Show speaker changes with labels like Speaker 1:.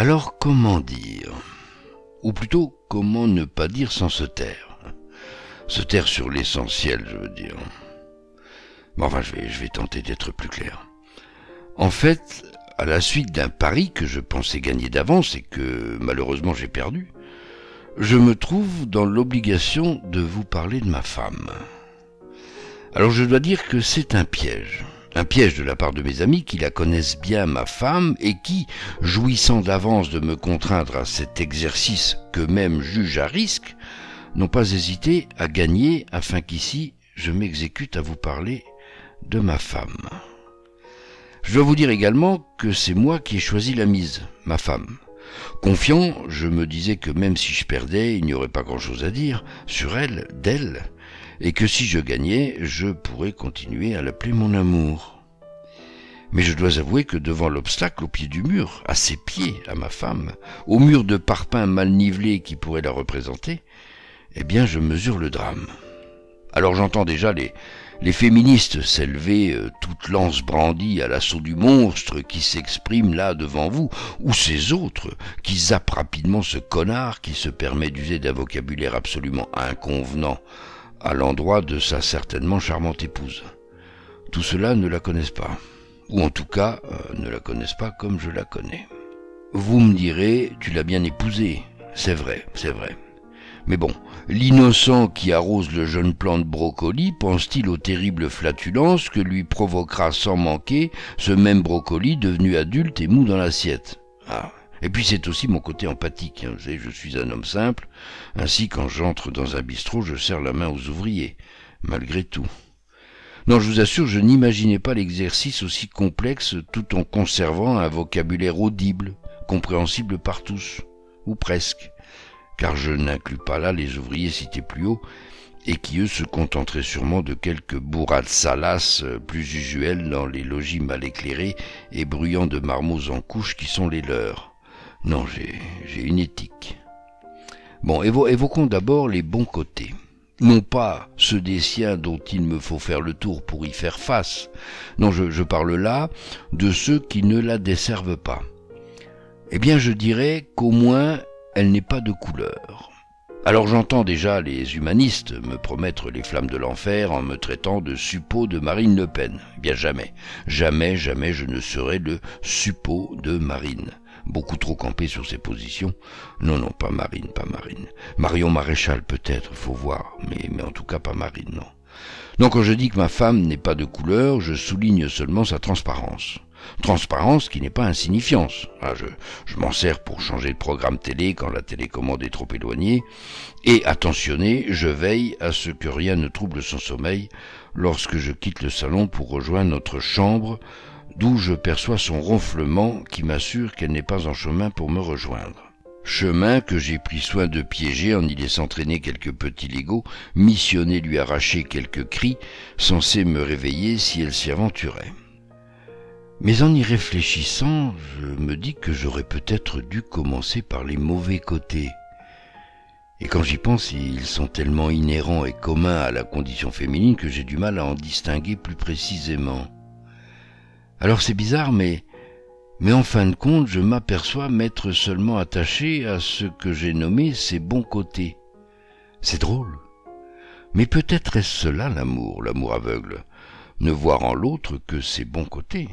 Speaker 1: Alors comment dire? Ou plutôt, comment ne pas dire sans se taire? Se taire sur l'essentiel, je veux dire. Bon, enfin, je vais tenter d'être plus clair. En fait, à la suite d'un pari que je pensais gagner d'avance et que malheureusement j'ai perdu, je me trouve dans l'obligation de vous parler de ma femme. Alors je dois dire que c'est un piège. Un piège de la part de mes amis qui la connaissent bien, ma femme, et qui, jouissant d'avance de me contraindre à cet exercice qu'eux-mêmes jugent à risque, n'ont pas hésité à gagner afin qu'ici je m'exécute à vous parler de ma femme. Je dois vous dire également que c'est moi qui ai choisi la mise, ma femme. Confiant, je me disais que même si je perdais, il n'y aurait pas grand-chose à dire sur elle, d'elle, et que si je gagnais, je pourrais continuer à l'appeler mon amour. Mais je dois avouer que devant l'obstacle au pied du mur, à ses pieds, à ma femme, au mur de parpaing mal nivelé qui pourrait la représenter, eh bien je mesure le drame. Alors j'entends déjà les féministes s'élever, toutes lances brandies à l'assaut du monstre qui s'exprime là devant vous, ou ces autres qui zappent rapidement ce connard qui se permet d'user d'un vocabulaire absolument inconvenant à l'endroit de sa certainement charmante épouse. Tout cela ne la connaissent pas, ou en tout cas ne la connaissent pas comme je la connais. Vous me direz, tu l'as bien épousée, c'est vrai, c'est vrai. Mais bon, l'innocent qui arrose le jeune plant de brocoli pense-t-il aux terribles flatulences que lui provoquera sans manquer ce même brocoli devenu adulte et mou dans l'assiette? Ah. Et puis c'est aussi mon côté empathique, hein. Vous savez, je suis un homme simple, ainsi quand j'entre dans un bistrot, je serre la main aux ouvriers, malgré tout. Non, je vous assure, je n'imaginais pas l'exercice aussi complexe tout en conservant un vocabulaire audible, compréhensible par tous, ou presque, car je n'inclus pas là les ouvriers cités plus haut, et qui eux se contenteraient sûrement de quelques bourrades salaces plus usuelles dans les logis mal éclairés et bruyants de marmots en couches qui sont les leurs. Non, j'ai une éthique. Bon, évoquons d'abord les bons côtés. Non pas ceux des siens dont il me faut faire le tour pour y faire face. Non, je parle là de ceux qui ne la desservent pas. Eh bien, je dirais qu'au moins, elle n'est pas de couleur. Alors j'entends déjà les humanistes me promettre les flammes de l'enfer en me traitant de suppôt de Marine Le Pen. Eh bien jamais, jamais, jamais je ne serai le suppôt de Marine. Beaucoup trop campé sur ses positions. Non, non, pas Marine, pas Marine. Marion Maréchal peut-être, faut voir, mais en tout cas pas Marine, non. Non, quand je dis que ma femme n'est pas de couleur, je souligne seulement sa transparence. Transparence qui n'est pas insignifiance. Ah, je m'en sers pour changer de programme télé quand la télécommande est trop éloignée, et attentionné, je veille à ce que rien ne trouble son sommeil lorsque je quitte le salon pour rejoindre notre chambre, d'où je perçois son ronflement qui m'assure qu'elle n'est pas en chemin pour me rejoindre. Chemin que j'ai pris soin de piéger en y laissant traîner quelques petits Legos, missionné lui arracher quelques cris, censés me réveiller si elle s'y aventurait. Mais en y réfléchissant, je me dis que j'aurais peut-être dû commencer par les mauvais côtés. Et quand j'y pense, ils sont tellement inhérents et communs à la condition féminine que j'ai du mal à en distinguer plus précisément. Alors c'est bizarre, mais en fin de compte, je m'aperçois m'être seulement attaché à ce que j'ai nommé ses bons côtés. C'est drôle. Mais peut-être est-ce cela l'amour aveugle, ne voir en l'autre que ses bons côtés.